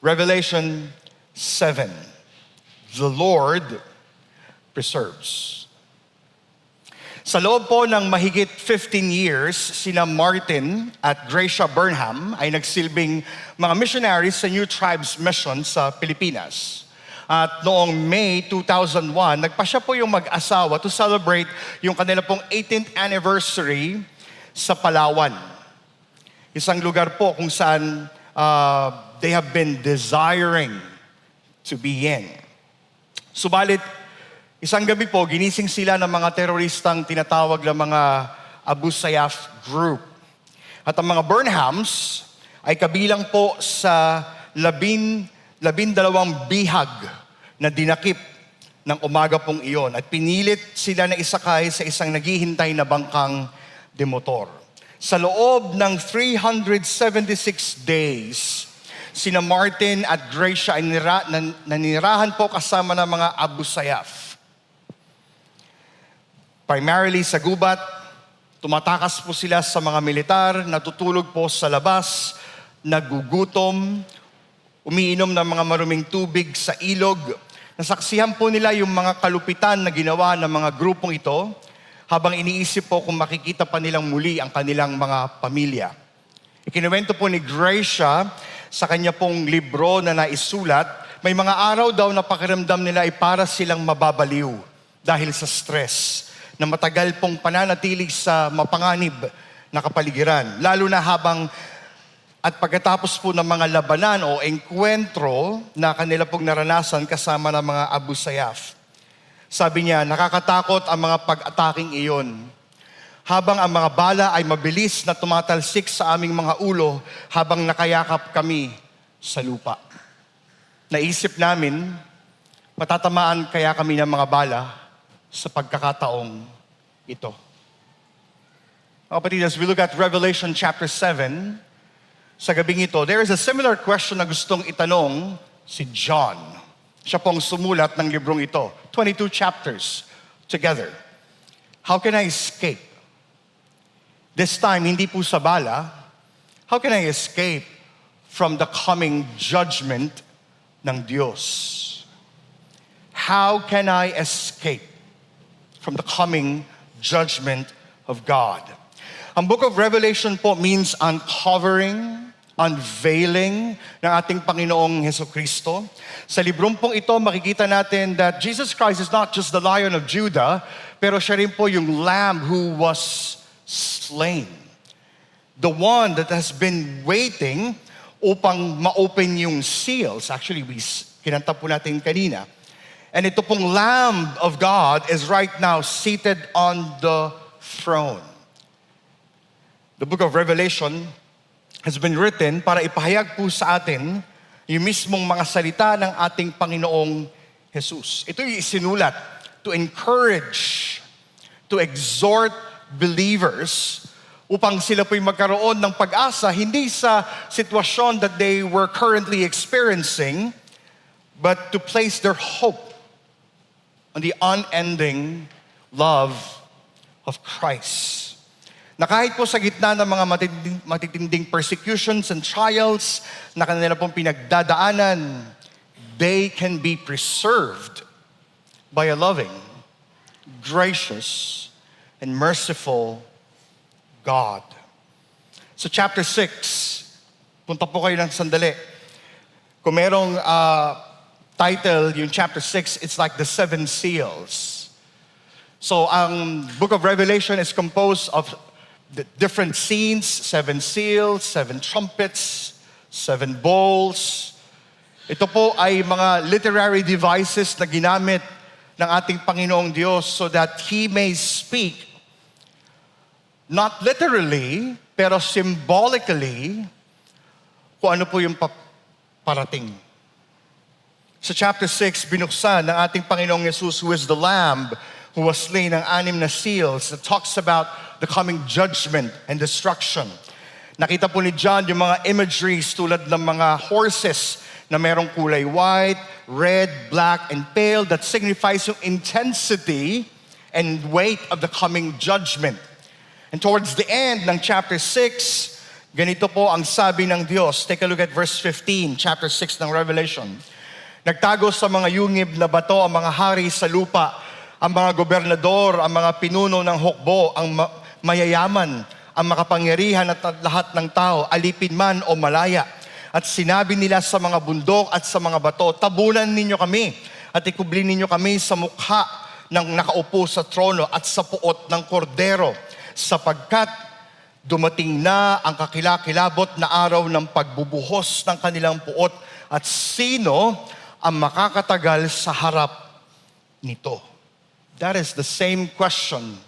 Revelation 7. The Lord preserves. Sa loob po ng mahigit 15 years, sina Martin at Gracia Burnham ay nagsilbing mga missionaries sa New Tribes Mission sa Pilipinas. At noong May 2001, nagpasya po yung mag-asawa to celebrate yung kanila pong 18th anniversary sa Palawan. Isang lugar po kung saan they have been desiring to be in. Subalit, isang gabi po, ginising sila ng mga teroristang tinatawag na mga Abu Sayyaf group. At ang mga Burnhams ay kabilang po sa 12 bihag na dinakip ng umaga pong iyon. At pinilit sila na isakay sa isang naghihintay na bangkang demotor. Sa loob ng 376 days, sina Martin at Gracia ay nanirahan po kasama ng mga Abu Sayyaf. Primarily sa gubat, tumatakas po sila sa mga militar, natutulog po sa labas, nagugutom, umiinom ng mga maruming tubig sa ilog. Nasaksihan po nila yung mga kalupitan na ginawa ng mga grupong ito habang iniisip po kung makikita pa nilang muli ang kanilang mga pamilya. Ikinuwento po ni Gracia sa kanya pong libro na naisulat, may mga araw daw na pakiramdam nila ay para silang mababaliw dahil sa stress na matagal pong pananatili sa mapanganib na kapaligiran. Lalo na habang at pagkatapos po ng mga labanan o engkwentro na kanila pong naranasan kasama ng mga Abu Sayyaf. Sabi niya, nakakatakot ang mga pag-ataking iyon. Habang ang mga bala ay mabilis na tumatalsik sa aming mga ulo habang nakayakap kami sa lupa. Naisip namin, matatamaan kaya kami ng mga bala sa pagkakataong ito. Mga kapatid, as we look at Revelation chapter 7, sa gabing ito, there is a similar question na gustong itanong si John. Siya pong sumulat ng librong ito. 22 chapters together. How can I escape? This time, hindi po sa bala. How can I escape from the coming judgment ng Diyos? How can I escape from the coming judgment of God? Ang book of Revelation po means uncovering, unveiling ng ating Panginoong Hesukristo. Sa librong pong ito, makikita natin that Jesus Christ is not just the Lion of Judah, pero siya rin po yung Lamb who was slain. The one that has been waiting upang ma-open yung seals. Actually, kinanta po natin kanina. And ito pong Lamb of God is right now seated on the throne. The book of Revelation has been written para ipahayag po sa atin yung mismong mga salita ng ating Panginoong Jesus. Ito yung isinulat to encourage, to exhort believers upang sila po'y magkaroon ng pag-asa hindi sa sitwasyon that they were currently experiencing, but to place their hope on the unending love of Christ. Na kahit po sa gitna ng mga matitinding persecutions and trials na kanila pong pinagdadaanan, they can be preserved by a loving, gracious, and merciful God. So chapter 6, punta po kayo ng sandali. Kung merong title, yung chapter 6, it's like the 7 seals. So ang book of Revelation is composed of the different scenes, 7 seals, 7 trumpets, 7 bowls. Ito po ay mga literary devices na ginamit ng ating Panginoong Diyos so that He may speak, not literally, pero symbolically, kung ano po yung parating. Sa chapter 6, binuksan ng ating Panginoong Jesus, who is the Lamb, who was slain ng 6 na seals, that talks about the coming judgment and destruction. Nakita po ni John yung mga imageries tulad ng mga horses na merong kulay white, red, black, and pale that signifies yung intensity and weight of the coming judgment. And towards the end ng chapter 6, Ganito po ang sabi ng Diyos. Take a look at verse 15, chapter 6 ng Revelation. Nagtago sa mga yungib na bato ang mga hari sa lupa, ang mga gobernador, ang mga pinuno ng hukbo, ang mayayaman, ang makapangyarihan at lahat ng tao, alipin man o malaya. At sinabi nila sa mga bundok at sa mga bato, tabunan ninyo kami at ikubli ninyo kami sa mukha ng nakaupo sa trono at sa puot ng kordero, sapagkat dumating na ang kakilakilabot na araw ng pagbubuhos ng kanilang puot, at sino ang makakatagal sa harap nito? That is the same question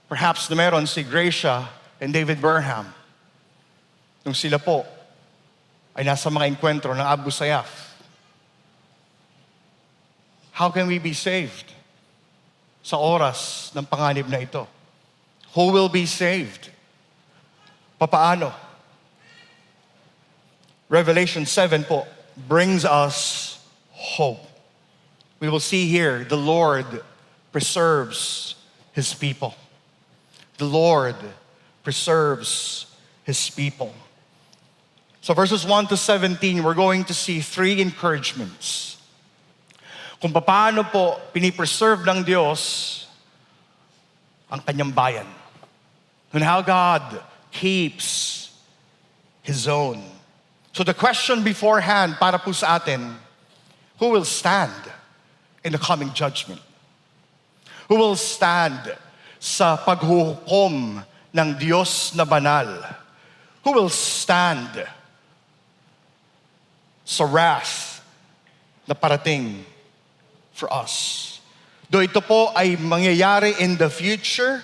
perhaps na meron si Gracia and David Burnham nung sila po ay nasa mga enkwentro ng Abu Sayyaf. How can we be saved sa oras ng panganib na ito? Who will be saved? Papaano? Revelation 7 po brings us hope. We will see here the Lord preserves His people. The Lord preserves His people. So verses 1 to 17, we're going to see three encouragements. Kung paano po pinipreserve ng Diyos ang kanyang bayan. And how God keeps His own. So the question beforehand para po sa atin, who will stand in the coming judgment? Who will stand sa paghuhukom ng Diyos na banal? Who will stand sa wrath na parating for us? Though ito po ay mangyayari in the future,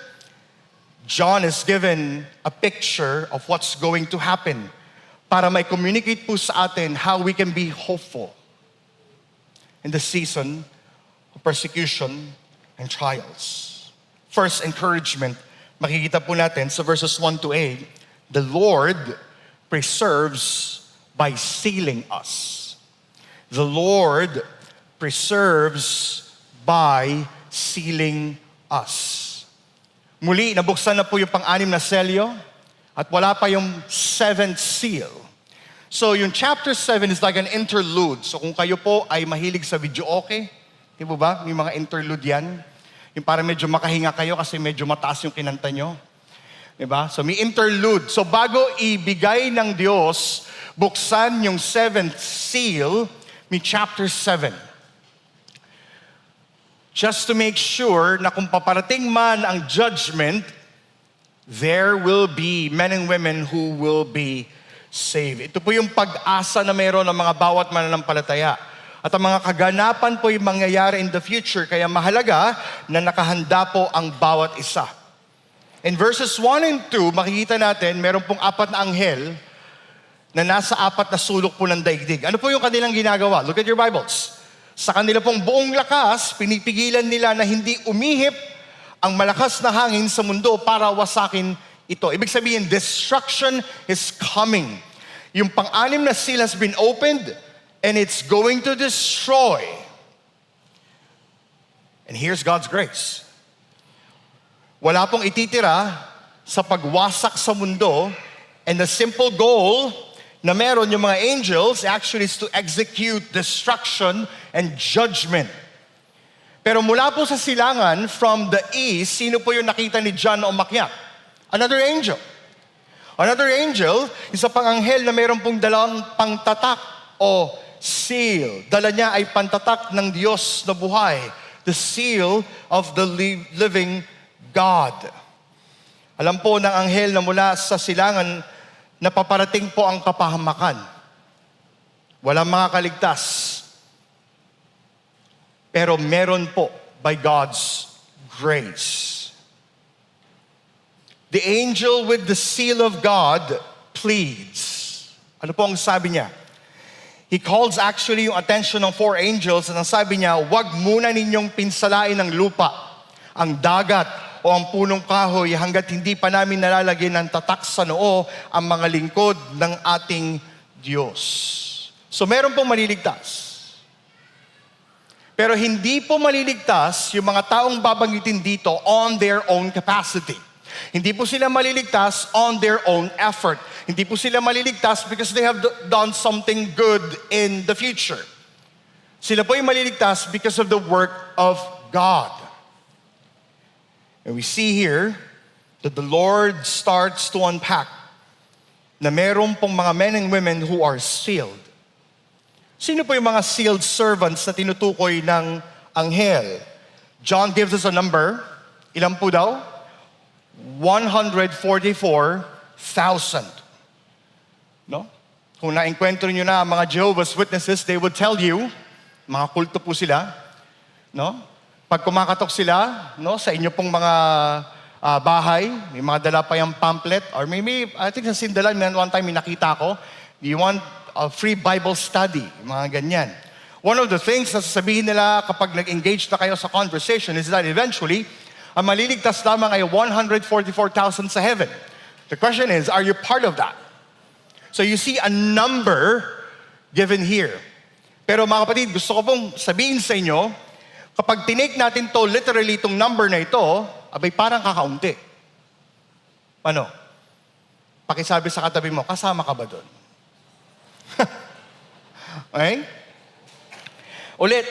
John is given a picture of what's going to happen para may communicate po sa atin how we can be hopeful in the season of persecution and trials. First encouragement, makikita po natin sa verses 1 to 8, the Lord preserves by sealing us. The Lord preserves by sealing us. Muli, nabuksan na po yung pang-anim na selyo at wala pa yung seventh seal. So yung chapter 7 is like an interlude. So kung kayo po ay mahilig sa video, okay? Di ba? May mga interlude yan. Yung para medyo makahinga kayo kasi medyo mataas yung kinanta nyo. Diba? So may interlude. So bago ibigay ng Diyos, buksan yung seventh seal, may chapter 7. Just to make sure na kung paparating man ang judgment, there will be men and women who will be saved. Ito po yung pag-asa na meron ng mga bawat mananampalataya. At ang mga kaganapan po yung mangyayari in the future, kaya mahalaga na nakahanda po ang bawat isa. In verses 1 and 2, makikita natin, meron pong apat na anghel na nasa apat na sulok po ng daigdig. Ano po yung kanilang ginagawa? Look at your Bibles. Sa kanila pong buong lakas, pinipigilan nila na hindi umihip ang malakas na hangin sa mundo para wasakin ito. Ibig sabihin, destruction is coming. Yung pang-anim na seal has been opened, and it's going to destroy. And here's God's grace. Wala pong ititira sa pagwasak sa mundo, and the simple goal na meron yung mga angels actually is to execute destruction and judgment. Pero mula po sa silangan, from the east, sino po yung nakita ni John na umakyat? Another angel. Another angel, isa pang anghel na meron pong dalawang pangtatak o seal. Dala niya ay pantatak ng Diyos na buhay. The seal of the living God. Alam po ng anghel na mula sa silangan na paparating po ang kapahamakan. Walang makakaligtas. Pero meron po by God's grace. The angel with the seal of God pleads. Ano po ang sabi niya? He calls actually yung attention ng four angels at ang sabi niya, huwag muna ninyong pinsalain ng lupa, ang dagat o ang punong kahoy hanggat hindi pa namin nalalagyan ng tatak sa noo ang mga lingkod ng ating Diyos. So meron pong maliligtas. Pero hindi po maliligtas yung mga taong babanggitin dito on their own capacity. Hindi po sila maliligtas on their own effort. Hindi po sila maliligtas because they have done something good in the future. Sila po ay maliligtas because of the work of God. And we see here that the Lord starts to unpack na meron pong mga men and women who are sealed. Sino po yung mga sealed servants na tinutukoy ng anghel? John gives us a number. Ilan po daw? 144,000. No? Kung na-enkwentro nyo na ang mga Jehovah's Witnesses, they would tell you, mga kulto po sila, no? Pag kumakatok sila, no, sa inyo pong mga bahay, may mga dala pa yung pamphlet, or maybe, I think sa Sindalan, one time may nakita ko, you want a free Bible study, mga ganyan. One of the things na sasabihin nila kapag nag-engage na kayo sa conversation is that eventually, ang maliligtas lamang ay 144,000 sa heaven. The question is, are you part of that? So you see a number given here. Pero mga kapatid, gusto ko pong sabihin sa inyo, kapag tinake natin to literally itong number na ito, abay parang kakaunti. Ano? Pakisabi sa katabi mo, kasama ka ba doon? Okay?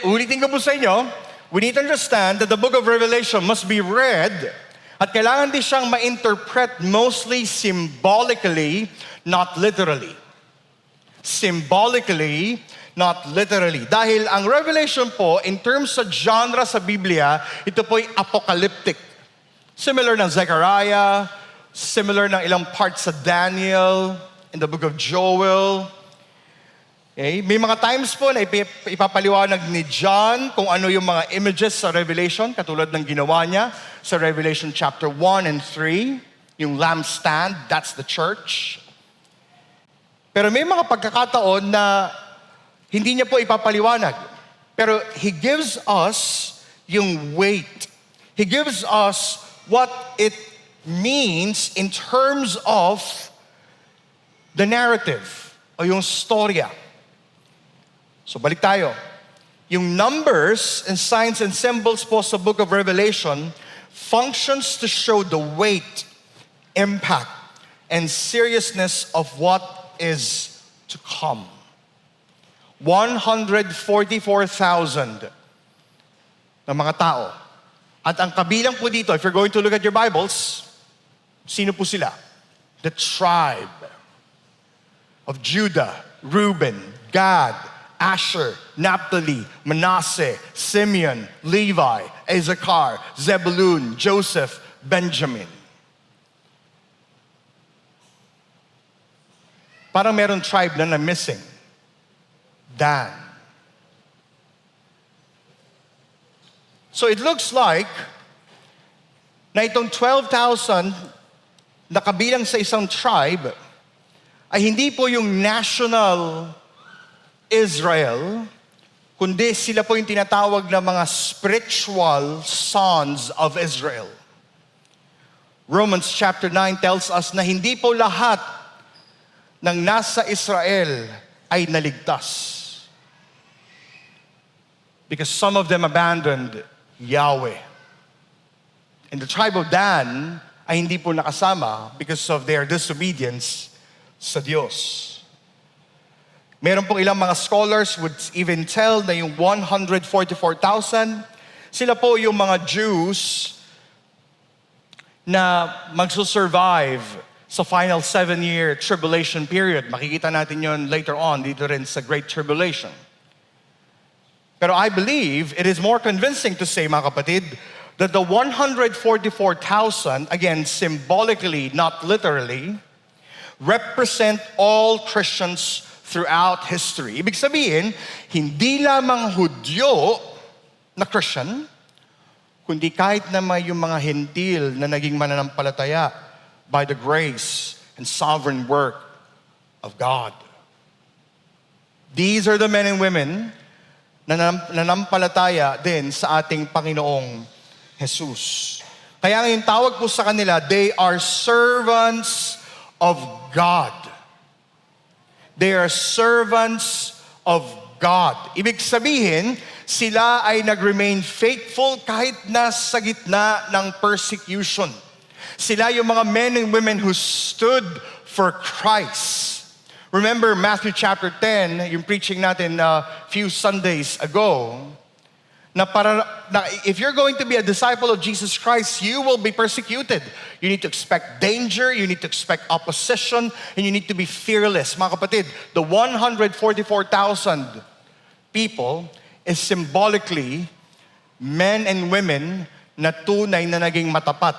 Ulitin ko po sa inyo, we need to understand that the book of Revelation must be read at kailangan din siyang ma-interpret mostly symbolically, not literally. Symbolically, not literally. Dahil ang Revelation po, in terms sa genre sa Biblia, ito po ay apocalyptic. Similar ng Zechariah, similar ng ilang parts sa Daniel, in the book of Joel. Okay? May mga times po na ipapaliwanag ni John kung ano yung mga images sa Revelation, katulad ng ginawa niya sa Revelation chapter 1 and 3, yung lampstand, that's the church. Pero may mga pagkakataon na hindi niya po ipapaliwanag. Pero He gives us yung weight. He gives us what it means in terms of the narrative o yung storya. So balik tayo. Yung numbers and signs and symbols po sa book of Revelation functions to show the weight, impact, and seriousness of what is to come. 144,000 na mga tao. At ang kabilang po dito, if you're going to look at your Bibles, sino po sila? The tribe of Judah, Reuben, Gad, Asher, Naphtali, Manasseh, Simeon, Levi, Issachar, Zebulun, Joseph, Benjamin. Parang meron tribe na missing. Dan. So it looks like na itong 12,000 na kabilang sa isang tribe ay hindi po yung national Israel, kundi sila po yung tinatawag na mga spiritual sons of Israel. Romans chapter 9 tells us na hindi po lahat ng nasa Israel ay naligtas. Because some of them abandoned Yahweh. And the tribe of Dan ay hindi po nakasama because of their disobedience sa Diyos. Meron pong ilang mga scholars would even tell na yung 144,000, sila po yung mga Jews na magsusurvive sa final 7-year tribulation period. Makikita natin yon later on dito rin sa Great Tribulation. Pero I believe it is more convincing to say, mga kapatid, that the 144,000, again, symbolically, not literally, represent all Christians throughout history. Ibig sabihin, hindi lamang Hudyo na Christian, kundi kahit na may yung mga hentil na naging mananampalataya by the grace and sovereign work of God. These are the men and women na nanampalataya din sa ating Panginoong Jesus. Kaya ngayon tawag po sa kanila, they are servants of God. They are servants of God. Ibig sabihin, sila ay nag-remain faithful kahit na sa gitna ng persecution. Sila yung mga men and women who stood for Christ. Remember Matthew chapter 10, yung preaching natin a few Sundays ago, na if you're going to be a disciple of Jesus Christ, you will be persecuted. You need to expect danger, you need to expect opposition, and you need to be fearless. Mga kapatid, the 144,000 people is symbolically men and women na tunay na naging matapat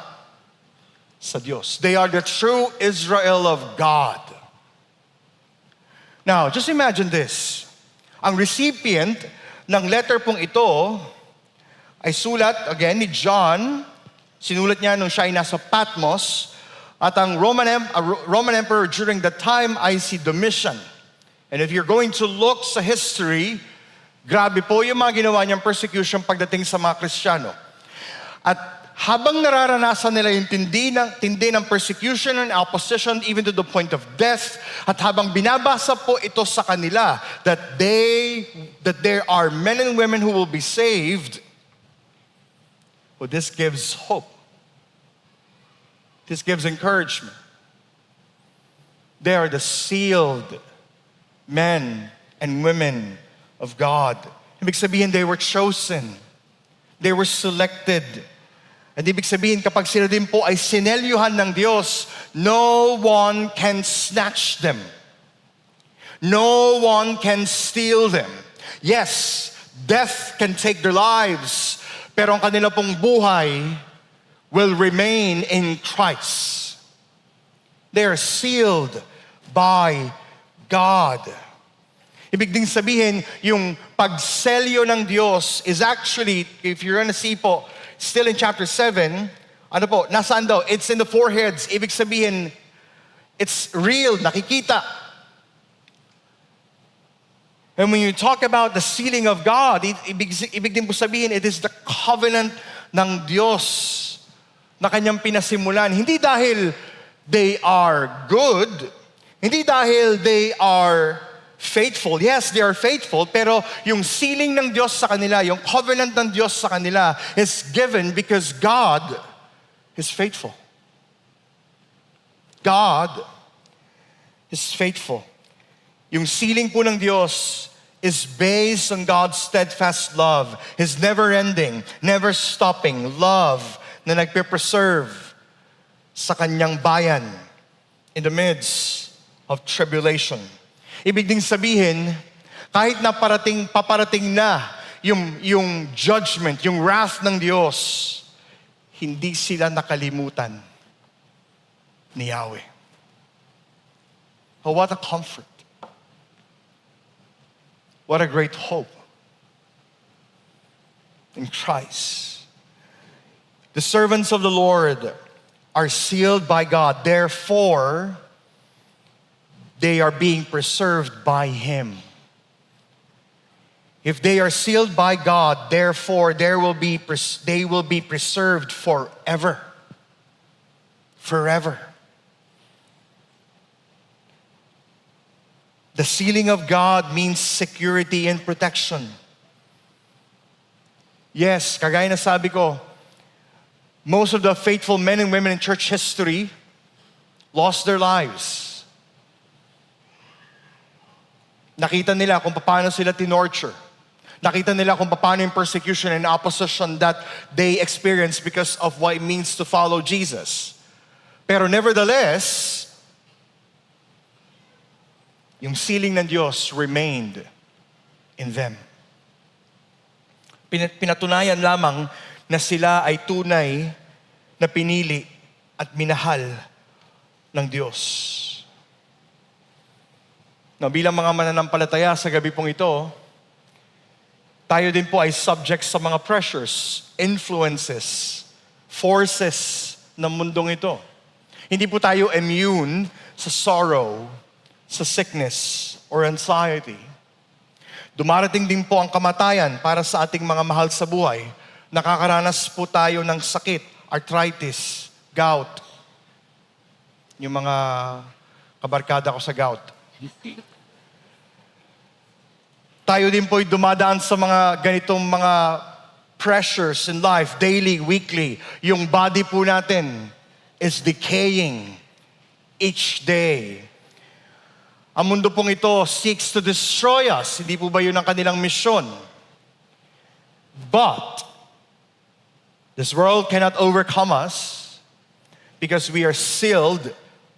sa Diyos. They are the true Israel of God. Now, just imagine this. Ang recipient ng letter pong ito ay sulat, again, ni John. Sinulat niya nung siya ay nasa Patmos. At ang Roman Emperor during that time ay si Domitian. And if you're going to look sa history, grabe po yung mga ginawa niyang persecution pagdating sa mga Kristiyano. At habang nararanasan nila yung tindi ng persecution and opposition even to the point of death, at habang binabasa po ito sa kanila that there are men and women who will be saved, well, this gives hope. This gives encouragement. They are the sealed men and women of God. Ibig sabihin, they were chosen. They were selected. At ibig sabihin, kapag sila din po ay sinelyuhan ng Diyos, no one can snatch them. No one can steal them. Yes, death can take their lives, pero ang kanila pong buhay will remain in Christ. They are sealed by God. Ibig ding sabihin, yung pagselyo ng Diyos is actually, if you're gonna see po, still in chapter 7, ano po, nasaan daw? It's in the foreheads. Ibig sabihin, it's real, nakikita. And when you talk about the sealing of God, ibig din po sabihin, it is the covenant ng Diyos na kanyang pinasimulan. Hindi dahil they are good, hindi dahil they are faithful. Yes, they are faithful, pero yung sealing ng Diyos sa kanila, yung covenant ng Diyos sa kanila is given because God is faithful. God is faithful. Yung sealing po ng Diyos is based on God's steadfast love, His never-ending, never-stopping love na nagpe-preserve sa kanyang bayan in the midst of tribulation. Ibig ding sabihin, kahit na paparating na yung judgment, yung wrath ng Diyos, hindi sila nakalimutan ni Yahweh. Oh, what a comfort. What a great hope in Christ. The servants of the Lord are sealed by God. Therefore, they are being preserved by Him. If they are sealed by God, therefore they will be preserved forever. Forever. The sealing of God means security and protection. Yes, kagaya na sabi ko, most of the faithful men and women in church history lost their lives. Nakita nila kung paano sila tinorture. Nakita nila kung paano yung persecution and opposition that they experienced because of what it means to follow Jesus. Pero nevertheless, yung sealing ng Diyos remained in them. Pinatunayan lamang na sila ay tunay na pinili at minahal ng Diyos. Now, bilang mga mananampalataya sa gabi pong ito, tayo din po ay subject sa mga pressures, influences, forces ng mundong ito. Hindi po tayo immune sa sorrow, sa sickness, or anxiety. Dumarating din po ang kamatayan para sa ating mga mahal sa buhay. Nakakaranas po tayo ng sakit, arthritis, gout. Yung mga kabarkada ko sa gout. Tayo din po'y dumadaan sa mga ganitong mga pressures in life, daily, weekly. Yung body po natin is decaying each day. Ang mundo pong ito seeks to destroy us. Hindi po ba yun ang kanilang misyon? But this world cannot overcome us because we are sealed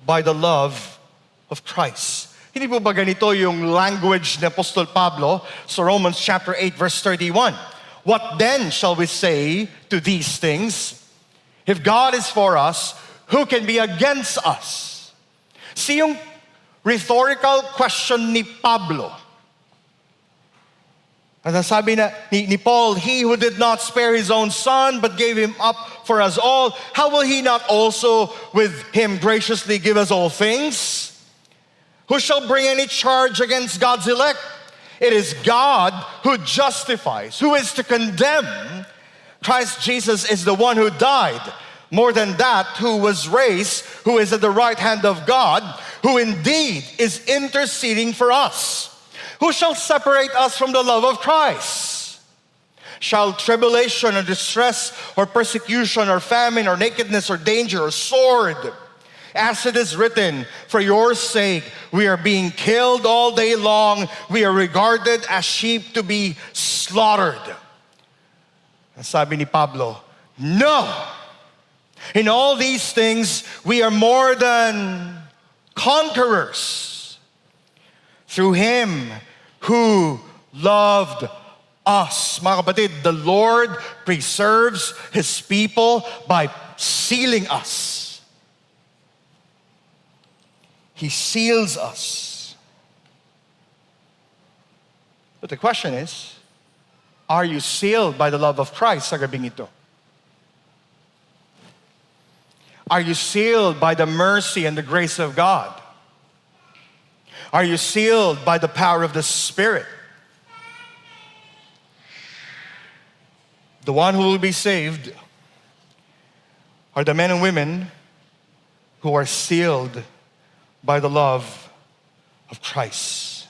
by the love of Christ. Hindi po ba ganito yung language ni Apostol Pablo sa Romans chapter 8 verse 31? What then shall we say to these things? If God is for us, who can be against us? See yung rhetorical question ni Pablo. Ang sabi ni Paul, he who did not spare his own son but gave him up for us all, how will he not also with him graciously give us all things? Who shall bring any charge against God's elect? It is God who justifies. Who is to condemn? Christ Jesus is the one who died. More than that, who was raised, who is at the right hand of God, who indeed is interceding for us. Who shall separate us from the love of Christ? Shall tribulation or distress or persecution or famine or nakedness or danger or sword? As it is written, for your sake we are being killed all day long. We are regarded as sheep to be slaughtered. Sabi ni Pablo, no! In all these things, we are more than conquerors through Him who loved us. Mga kapatid, the Lord preserves His people by sealing us. He seals us. But the question is, are you sealed by the love of Christ sa gabing ito? Are you sealed by the mercy and the grace of God? Are you sealed by the power of the Spirit? The one who will be saved are the men and women who are sealed by the love of Christ.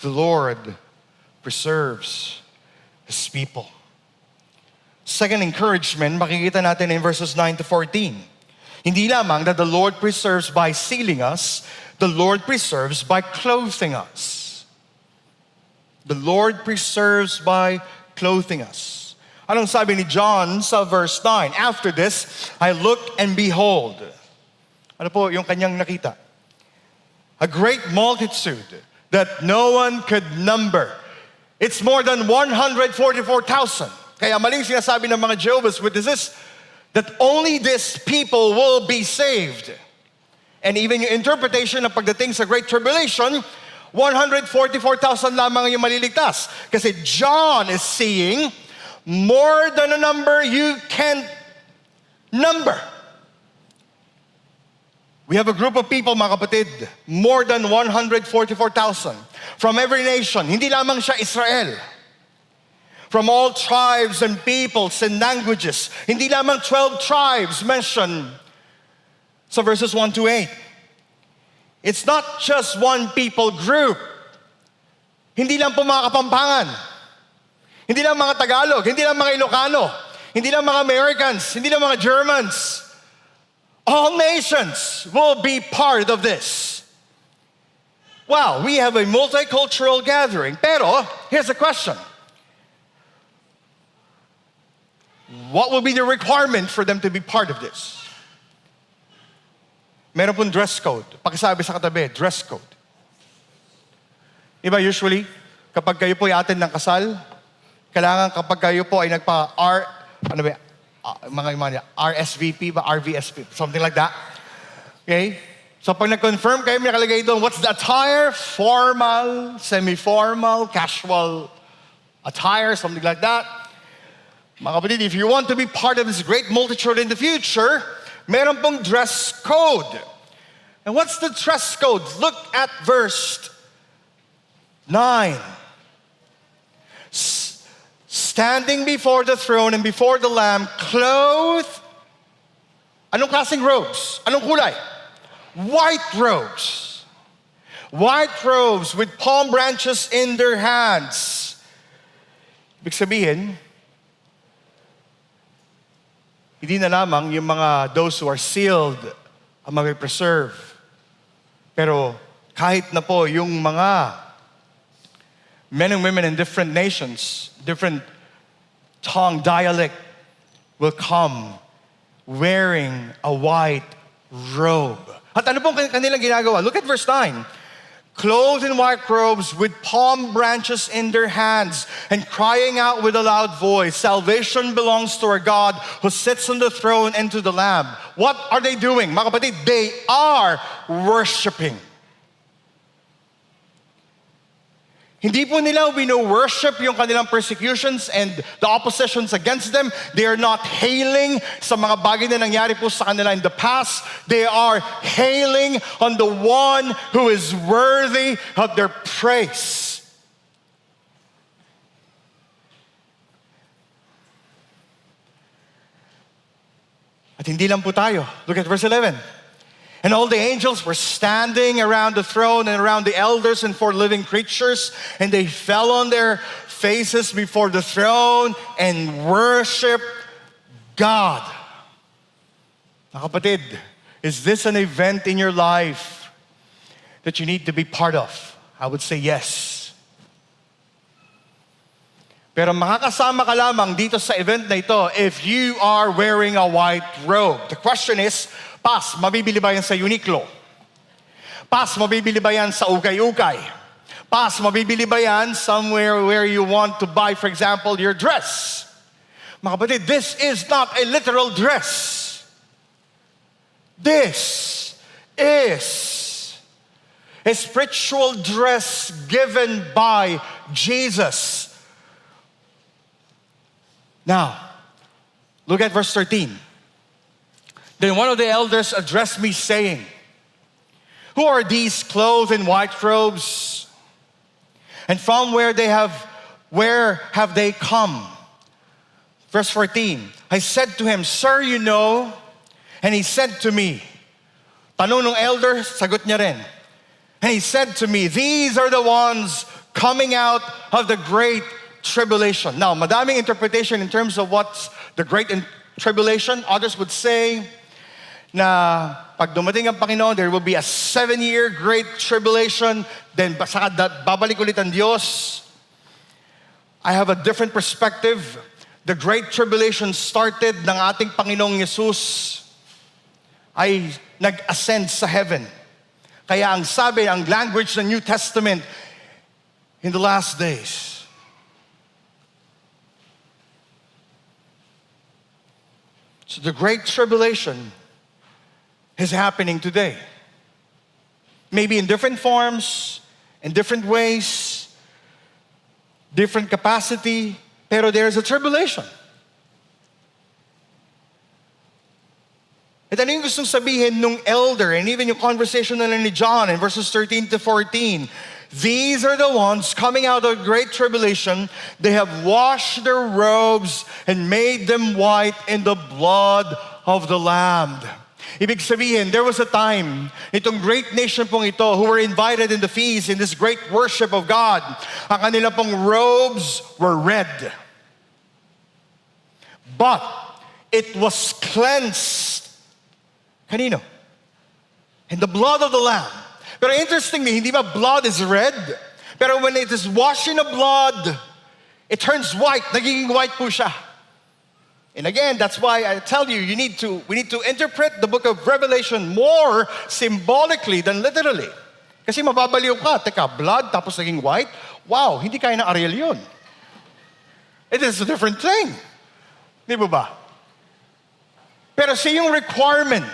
The Lord preserves His people. Second encouragement, makikita natin in verses 9 to 14. Hindi lamang that the Lord preserves by sealing us, the Lord preserves by clothing us. The Lord preserves by clothing us. Anong sabi ni John sa verse 9? After this, I looked and behold. Ano po yung kanyang nakita? A great multitude that no one could number. It's more than 144,000. Kaya maling sinasabi ng mga Jehovah's Witnesses that only these people will be saved. And even yung interpretation ng pagdating sa Great Tribulation, 144,000 lamang yung maliligtas. Kasi John is seeing more than a number you can't number. We have a group of people, mga kapatid, more than 144,000 from every nation. Hindi lamang siya Israel. From all tribes and peoples and languages. Hindi lamang 12 tribes mentioned sa verses 1 to 8. It's not just one people group. Hindi lang po mga Kapampangan. Hindi lang mga Tagalog. Hindi lang mga Ilocano. Hindi lang mga Americans. Hindi lang mga Germans. All nations will be part of this. Wow, we have a multicultural gathering. Pero, here's the question. What will be the requirement for them to be part of this? Meron pong dress code. Pakisabi sa katabi, dress code. Diba usually, kapag kayo po ay atin ng kasal, kailangan kapag kayo po ay RSVP ba? RVSP, something like that. Okay? So pag nag-confirm kayo, may nakalagay doon, what's the attire? Formal, semi-formal, casual attire, something like that. Mga kapatid, if you want to be part of this great multitude in the future, meron pong dress code. And what's the dress code? Look at verse 9. Standing before the throne and before the Lamb, clothed. Anong klaseng robes? Anong kulay? White robes. White robes with palm branches in their hands. Ibig sabihin, hindi na lamang yung those who are sealed ang mag-preserve. Pero kahit na po yung mga men and women in different nations, different tongue, dialect, will come wearing a white robe. At ano pong kanilang ginagawa? Look at verse 9. Clothed in white robes with palm branches in their hands and crying out with a loud voice, salvation belongs to our God who sits on the throne and to the Lamb. What are they doing? Mga kapatid, they are worshiping. Hindi po nila wino-worship yung kanilang persecutions and the oppositions against them. They are not hailing sa mga bagay na nangyari po sa kanila in the past. They are hailing on the one who is worthy of their praise. At hindi lang po tayo. Look at verse 11. And all the angels were standing around the throne and around the elders and four living creatures, and they fell on their faces before the throne and worshiped God. Mga kapatid, is this an event in your life that you need to be part of? I would say yes. Pero makakasama ka lamang dito sa event na ito if you are wearing a white robe. The question is, Pas, mabibili ba yan sa Uniqlo? Pas, mabibili ba yan sa ukay-ukay? Pas, mabibili ba yan somewhere where you want to buy, for example, your dress? Mga kapatid, this is not a literal dress. This is a spiritual dress given by Jesus. Now, look at verse 13. Then one of the elders addressed me saying, who are these clothed in white robes? And from where have they come? Verse 14, I said to him, sir, you know. And he said to me, tanong ng elder, sagot niya rin. And he said to me, these are the ones coming out of the great tribulation. Now, madaming interpretation in terms of what's the great tribulation. Others would say, na pag dumating ang Panginoon, there will be a 7-year great tribulation, then saka babalik ulit ang Diyos. I have a different perspective. The great tribulation started ng ating Panginoong Yesus ay nag-ascend sa heaven. Kaya ang sabi, ang language ng New Testament, in the last days. So the great tribulation is happening today. Maybe in different forms, in different ways, different capacity, pero there's a tribulation. At ano yung gustong sabihin nung elder, and even yung conversation nila ni John in verses 13 to 14, these are the ones coming out of great tribulation. They have washed their robes and made them white in the blood of the Lamb. Ibig sabihin, there was a time, itong great nation pong ito, who were invited in the feast, in this great worship of God. Ang kanila pong robes were red. But it was cleansed. Kanino? In the blood of the Lamb. Pero interestingly, hindi ba blood is red? Pero when it is washed in the blood, it turns white. Nagiging white po siya. And again, that's why I tell you, we need to interpret the book of Revelation more symbolically than literally. Kasi mababaliw ka, teka, blood tapos naging white? Wow, hindi kaya na Ariel yun. It is a different thing. Di ba? Pero sa yung requirement,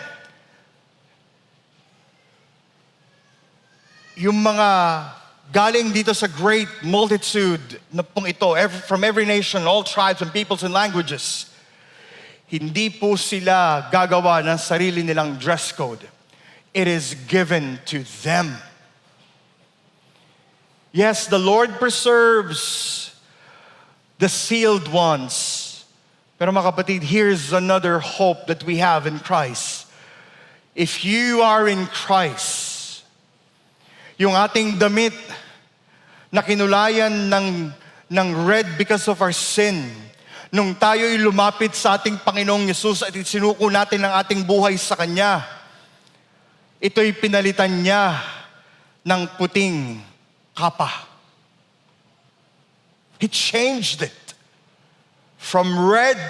yung mga galing dito sa great multitude na pong ito, from every nation, all tribes and peoples and languages, hindi po sila gagawa ng sarili nilang dress code. It is given to them. Yes, the Lord preserves the sealed ones. Pero mga kapatid, here's another hope that we have in Christ. If you are in Christ, yung ating damit na kinulayan ng red because of our sin, Nung tayo'y lumapit sa ating Panginoong Yesus at sinuko natin ang ating buhay sa Kanya, ito'y pinalitan niya ng puting kapa. He changed it from red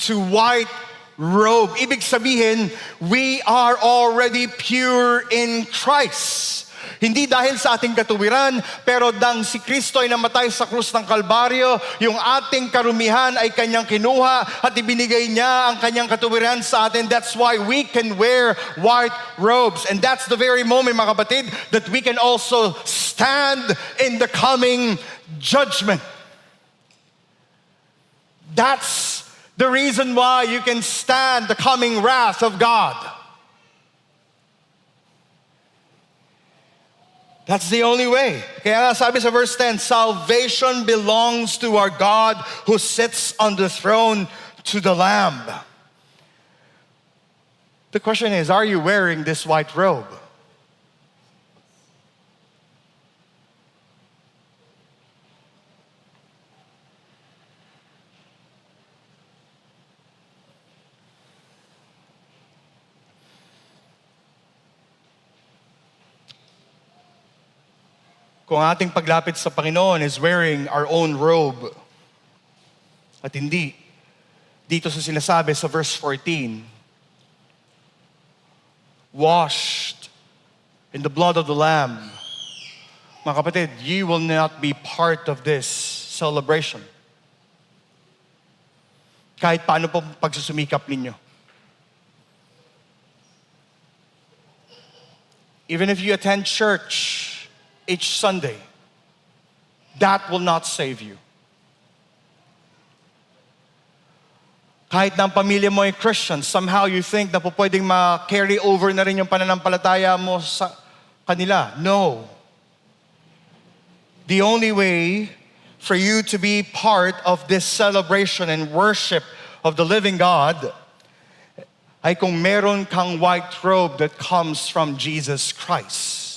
to white robe. Ibig sabihin, we are already pure in Christ. Hindi dahil sa ating katuwiran, pero dang si Kristo ay namatay sa krus ng Kalbaryo, yung ating karumihan ay Kanyang kinuha at ibinigay niya ang Kanyang katuwiran sa atin. That's why we can wear white robes. And that's the very moment, mga kapatid, that we can also stand in the coming judgment. That's the reason why you can stand the coming wrath of God. That's the only way. Kaya nga sabi sa verse 10, salvation belongs to our God who sits on the throne, to the Lamb. The question is, are you wearing this white robe? Kung ating paglapit sa Panginoon is wearing our own robe, at hindi, dito sa sinasabi sa verse 14, washed in the blood of the Lamb, mga kapatid, you will not be part of this celebration. Kahit paano po pagsusumikap ninyo. Even if you attend church each Sunday, that will not save you. Kahit na ang pamilya mo ay Christian, somehow you think na po pwedeng ma-carry over na rin yung pananampalataya mo sa kanila. No. The only way for you to be part of this celebration and worship of the living God ay kung meron kang white robe that comes from Jesus Christ.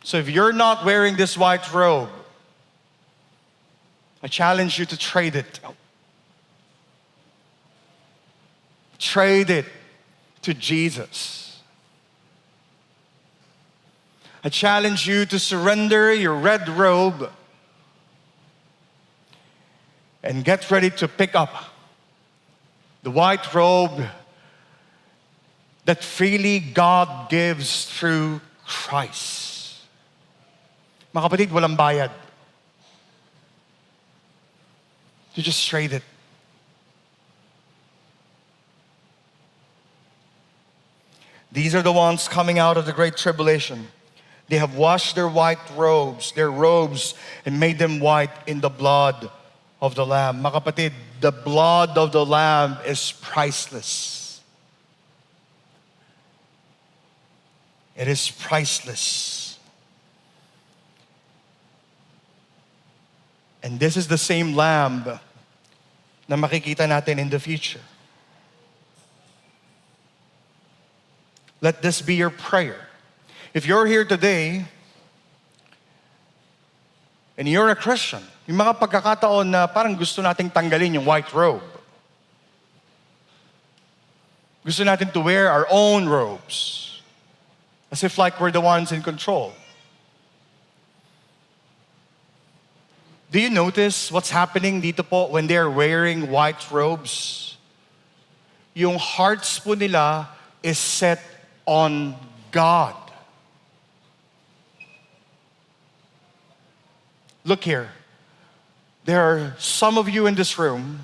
So if you're not wearing this white robe, I challenge you to trade it. Trade it to Jesus. I challenge you to surrender your red robe and get ready to pick up the white robe that freely God gives through Christ. Mga kapatid, walang bayad. You just trade it. These are the ones coming out of the great tribulation. They have washed their white robes, and made them white in the blood of the Lamb. Mga kapatid, the blood of the Lamb is priceless. It is priceless. And this is the same Lamb na makikita natin in the future. Let this be your prayer. If you're here today and you're a Christian, yung mga pagkakataon na parang gusto nating tanggalin yung white robe. Gusto natin to wear our own robes. As if like we're the ones in control. Do you notice what's happening dito po when they're wearing white robes? Yung hearts po nila is set on God. Look here. There are some of you in this room,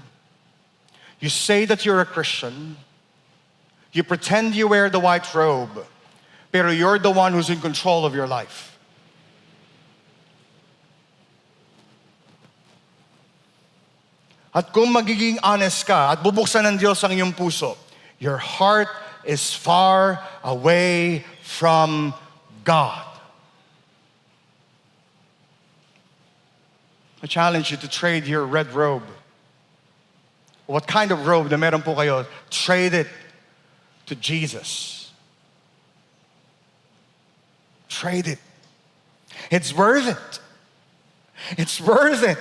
you say that you're a Christian, you pretend you wear the white robe, pero you're the one who's in control of your life. At kung magiging honest ka at bubuksan ng Diyos ang iyong puso, your heart is far away from God. I challenge you to trade your red robe. What kind of robe na meron po kayo, trade it to Jesus. Trade it. It's worth it. It's worth it.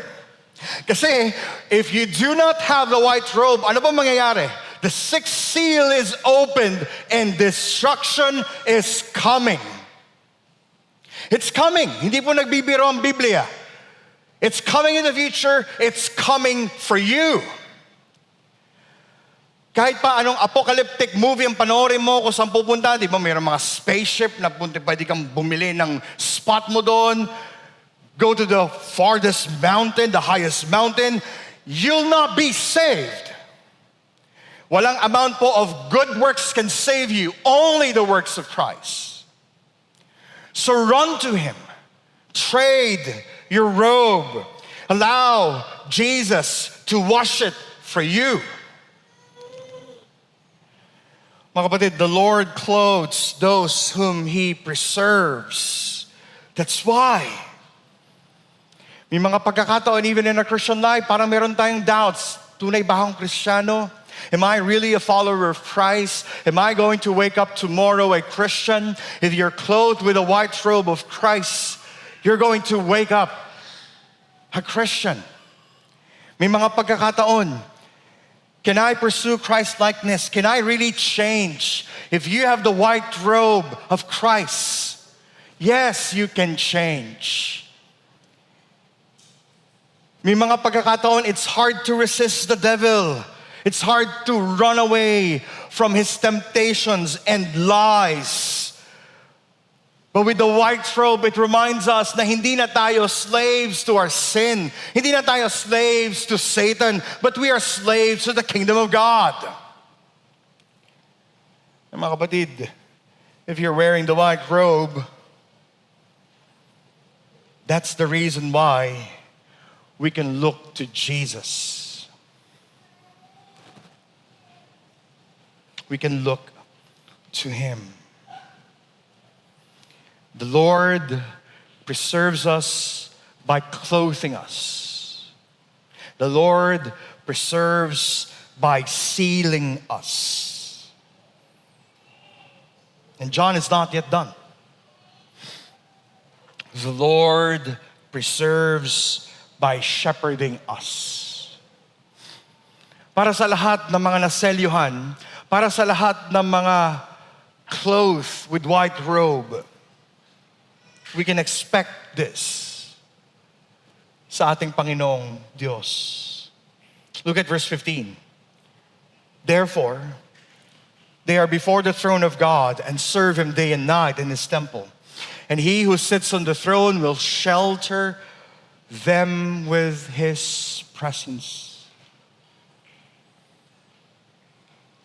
Kasi if you do not have the white robe, ano ba mangyayari? The sixth seal is opened and destruction is coming. It's coming. Hindi po nagbibiro ang Biblia. It's coming in the future. It's coming for you. Kahit pa anong apocalyptic movie ang panoorin mo kung saan pupunta, di ba mayroong mga spaceship na pwede kang bumili ng spot mo doon. Go to the farthest mountain, the highest mountain. You'll not be saved. Walang amount po of good works can save you. Only the works of Christ. So run to Him. Trade your robe. Allow Jesus to wash it for you. Mga kapatid, the Lord clothes those whom He preserves. That's why. May mga pagkakataon even in a Christian life, parang meron tayong doubts. Tunay ba akong Kristiyano? Am I really a follower of Christ? Am I going to wake up tomorrow a Christian? If you're clothed with a white robe of Christ, you're going to wake up a Christian. May mga pagkakataon. Can I pursue Christ-likeness? Can I really change? If you have the white robe of Christ, yes, you can change. May mga pagkakataon, it's hard to resist the devil. It's hard to run away from his temptations and lies. But with the white robe, it reminds us na hindi na tayo slaves to our sin. Hindi na tayo slaves to Satan, but we are slaves to the kingdom of God. And mga kapatid, if you're wearing the white robe, that's the reason why we can look to Jesus. We can look to Him. The Lord preserves us by clothing us. The Lord preserves by sealing us. And John is not yet done. The Lord preserves by shepherding us. Para sa lahat ng mga naselyuhan, para sa lahat ng mga clothed with white robe, we can expect this sa ating Panginoong Diyos. Look at verse 15. Therefore, they are before the throne of God and serve Him day and night in His temple. And He who sits on the throne will shelter them with His presence.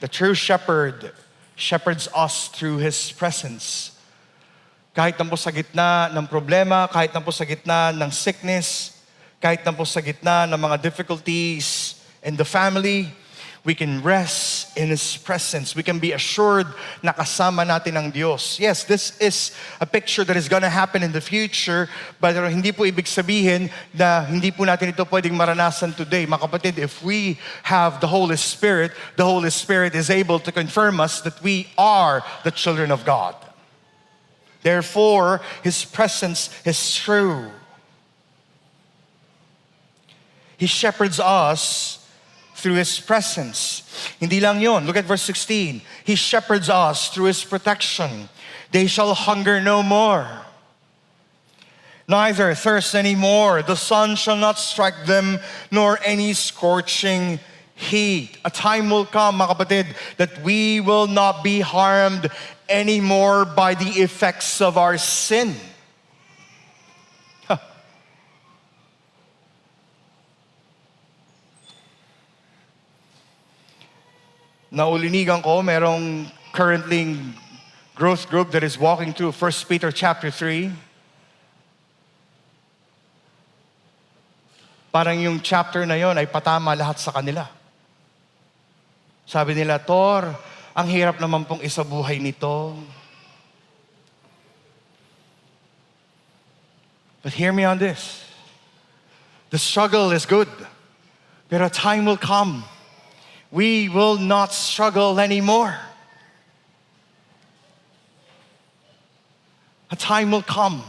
The true shepherd shepherds us through His presence. Kahit na po sa gitna ng problema, kahit na po sa gitna ng sickness, kahit na po sa gitna ng mga difficulties in the family, we can rest in His presence. We can be assured na kasama natin ang Diyos. Yes, this is a picture that is gonna happen in the future, but hindi po ibig sabihin na hindi po natin ito pwedeng maranasan today. Mga kapatid, if we have the Holy Spirit is able to confirm us that we are the children of God. Therefore, His presence is true. He shepherds us through His presence. Hindi lang yun. Look at verse 16. He shepherds us through His protection. They shall hunger no more, neither thirst any more. The sun shall not strike them, nor any scorching heat. A time will come, mga kapatid, that we will not be harmed anymore by the effects of our sin. Naulinigan ko, merong currently growth group that is walking through 1 Peter chapter 3. Parang yung chapter na yon ay patama lahat sa kanila. Sabi nila, Tor, ang hirap naman pong isabuhay nito. But hear me on this. The struggle is good, but a time will come we will not struggle anymore. A time will come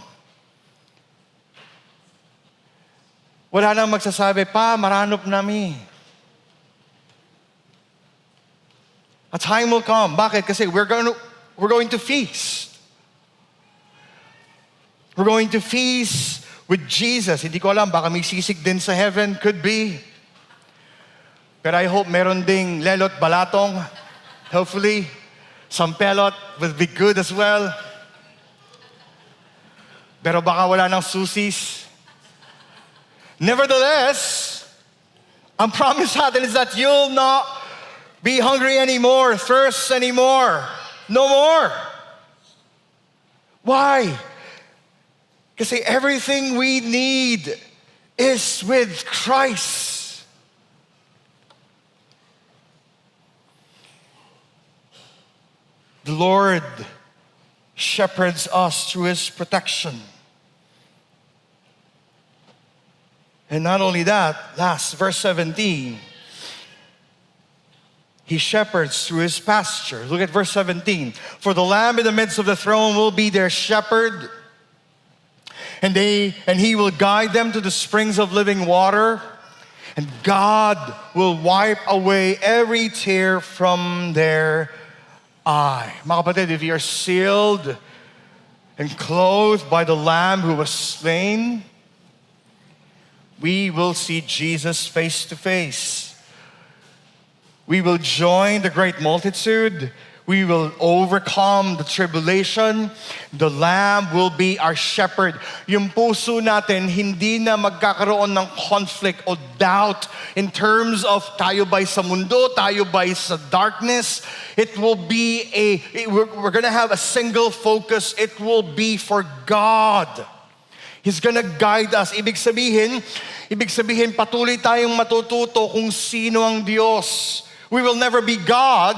Wala nang magsasabi, pa, maranop nami. A time will come. Bakit? Kasi we're going to feast. We're going to feast with Jesus. Hindi ko alam, baka may sisig din sa heaven. Could be. But I hope meron ding lelot balatong. Hopefully, some pelot will be good as well. Pero baka wala ng susis. Nevertheless, ang promise natin is that you'll not be hungry anymore, thirst anymore. No more. Why? Kasi everything we need is with Christ. The Lord shepherds us through His protection. And not only that, last verse 17, He shepherds through His pasture. Look at verse 17. For the Lamb in the midst of the throne will be their shepherd, and He will guide them to the springs of living water, and God will wipe away every tear from their eye. Mga kapatid, if you are sealed and clothed by the Lamb who was slain, we will see Jesus face to face. We will join the great multitude. We will overcome the tribulation. The Lamb will be our shepherd. Yung puso natin, hindi na magkakaroon ng conflict o doubt in terms of tayo ba'y sa mundo, tayo ba'y sa darkness. It will be we're gonna have a single focus. It will be for God. He's gonna guide us. Ibig sabihin, patuloy tayong matututo kung sino ang Diyos. We will never be God.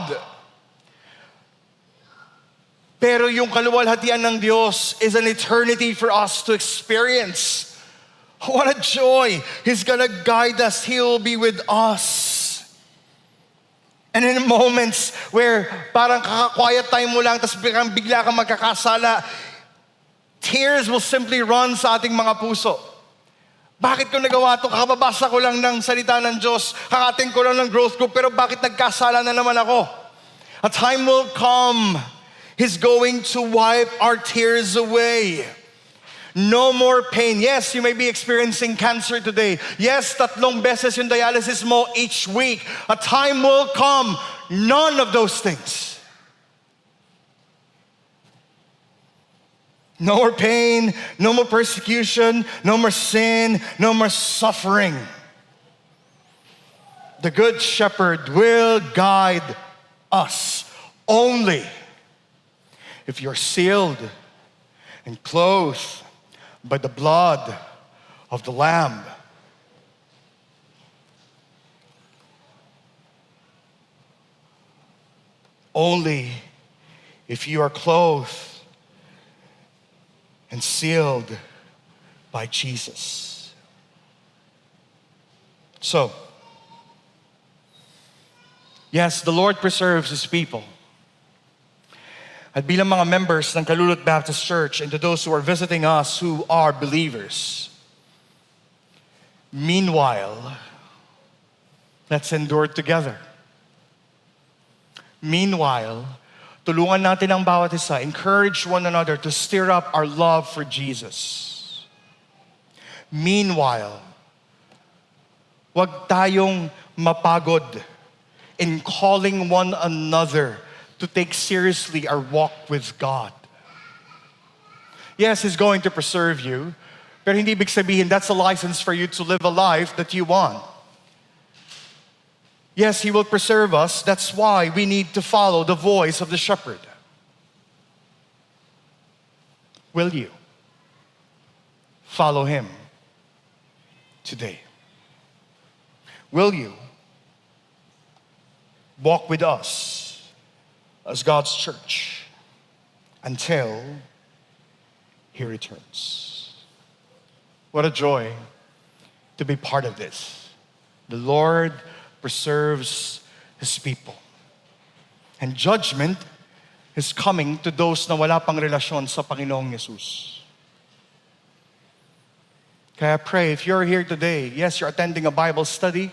Pero yung kaluwalhatian ng Diyos is an eternity for us to experience. What a joy. He's gonna guide us. He will be with us. And in moments where parang kaka-quiet time mo lang, tapos bigla kang magkakasala, tears will simply run sa ating mga puso. Bakit ko nagawa ito? Kakababasa ko lang ng salita ng Diyos. Kakating ko lang ng growth group. Pero bakit nagkasala na naman ako? A time will come. He's going to wipe our tears away. No more pain. Yes, you may be experiencing cancer today. Yes, 3 beses yung dialysis mo each week. A time will come. None of those things. No more pain, no more persecution, no more sin, no more suffering. The Good Shepherd will guide us only if you're sealed and clothed by the blood of the Lamb. Only if you are clothed and sealed by Jesus. So, yes, the Lord preserves His people. At bilang mga members ng Kalulot Baptist Church and to those who are visiting us who are believers, meanwhile, let's endure together. Meanwhile, tulungan natin ang bawat isa, encourage one another to stir up our love for Jesus. Meanwhile, wag tayong mapagod in calling one another to take seriously our walk with God. Yes, He's going to preserve you, pero hindi ibig sabihin that's a license for you to live a life that you want. Yes, He will preserve us. That's why we need to follow the voice of the shepherd. Will you follow Him today? Will you walk with us as God's church until He returns? What a joy to be part of this. The Lord preserves His people. And judgment is coming to those na wala pang relasyon sa Panginoong Yesus. Kaya pray, if you're here today, yes, you're attending a Bible study,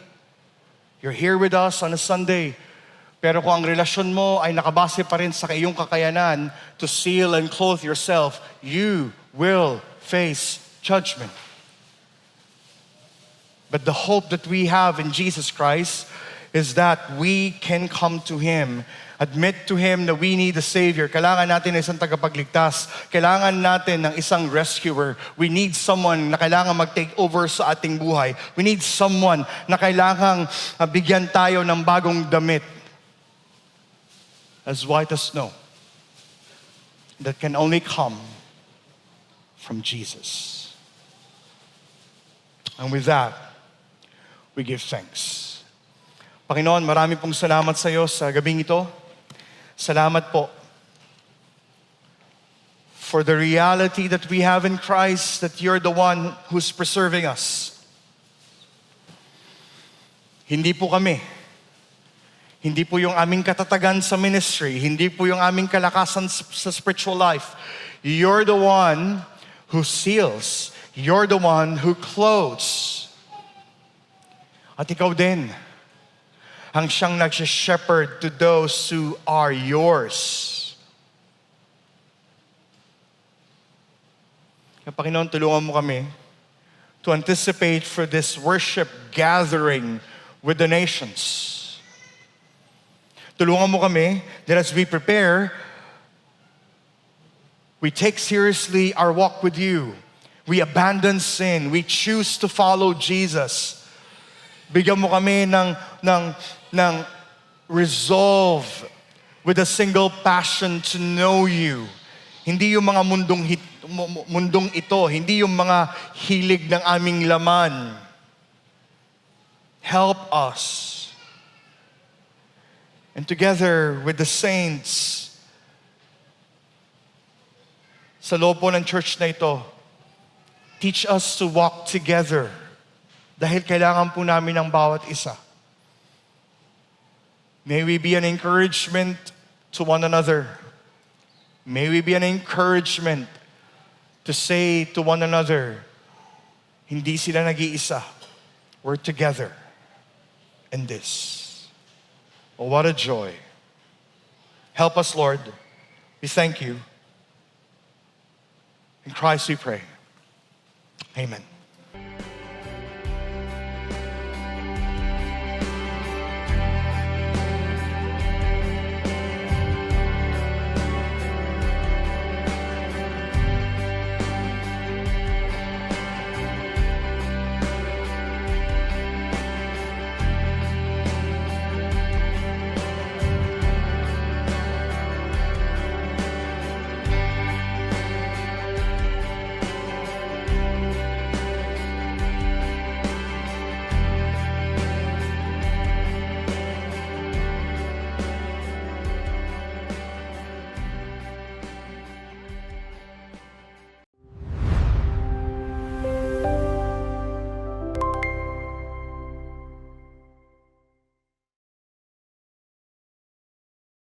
you're here with us on a Sunday, pero kung ang relasyon mo ay nakabase pa rin sa iyong kakayanan to seal and clothe yourself, you will face judgment. But the hope that we have in Jesus Christ is that we can come to Him, admit to Him that we need a Savior. Kailangan natin ng isang tagapagligtas. Kailangan natin ng isang rescuer. We need someone na kailangan mag-take over sa ating buhay. We need someone na kailangang bigyan tayo ng bagong damit, as white as snow, that can only come from Jesus. And with that, we give thanks. Panginoon, marami pong salamat sa iyo sa gabing ito. Salamat po for the reality that we have in Christ, that you're the one who's preserving us. Hindi po kami. Hindi po yung aming katatagan sa ministry. Hindi po yung aming kalakasan sa spiritual life. You're the one who seals. You're the one who clothes. At ikaw din, ang siyang nagsha-shepherd to those who are yours. Kaya Panginoon, tulungan mo kami to anticipate for this worship gathering with the nations. Tulungan mo kami that as we prepare, we take seriously our walk with you. We abandon sin. We choose to follow Jesus. Bigyan mo kami ng resolve with a single passion to know you. Hindi yung mga mundong ito, hindi yung mga hilig ng aming laman. Help us. And together with the saints, sa loob po ng church na ito, teach us to walk together. Dahil kailangan po namin ng bawat isa. May we be an encouragement to one another. May we be an encouragement to say to one another, hindi sila nag-iisa. We're together in this. Oh, what a joy. Help us, Lord. We thank you. In Christ we pray. Amen.